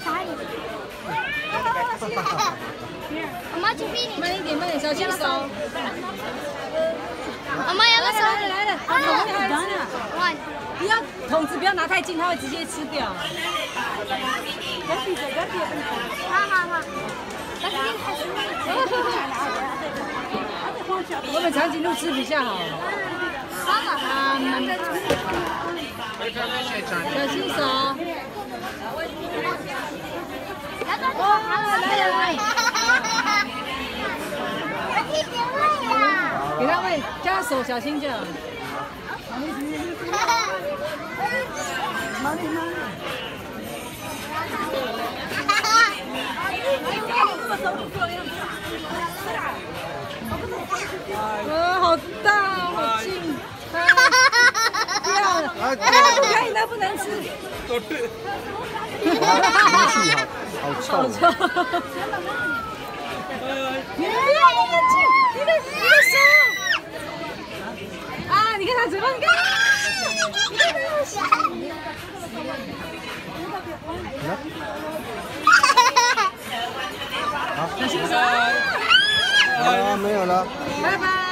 差一点。妈妈去比你。慢一点，慢点，小心手。妈妈要不要手？来了，好了。不要桶子不要拿太近，它会直接吃掉。好。我们长颈鹿吃比较好。小心手。给他喂，叫他手小心就好。好大，好近！不要了，不可以，那不能吃。好臭！你的手！啊，你看他嘴巴，你看。好，小心手。没有了。拜拜。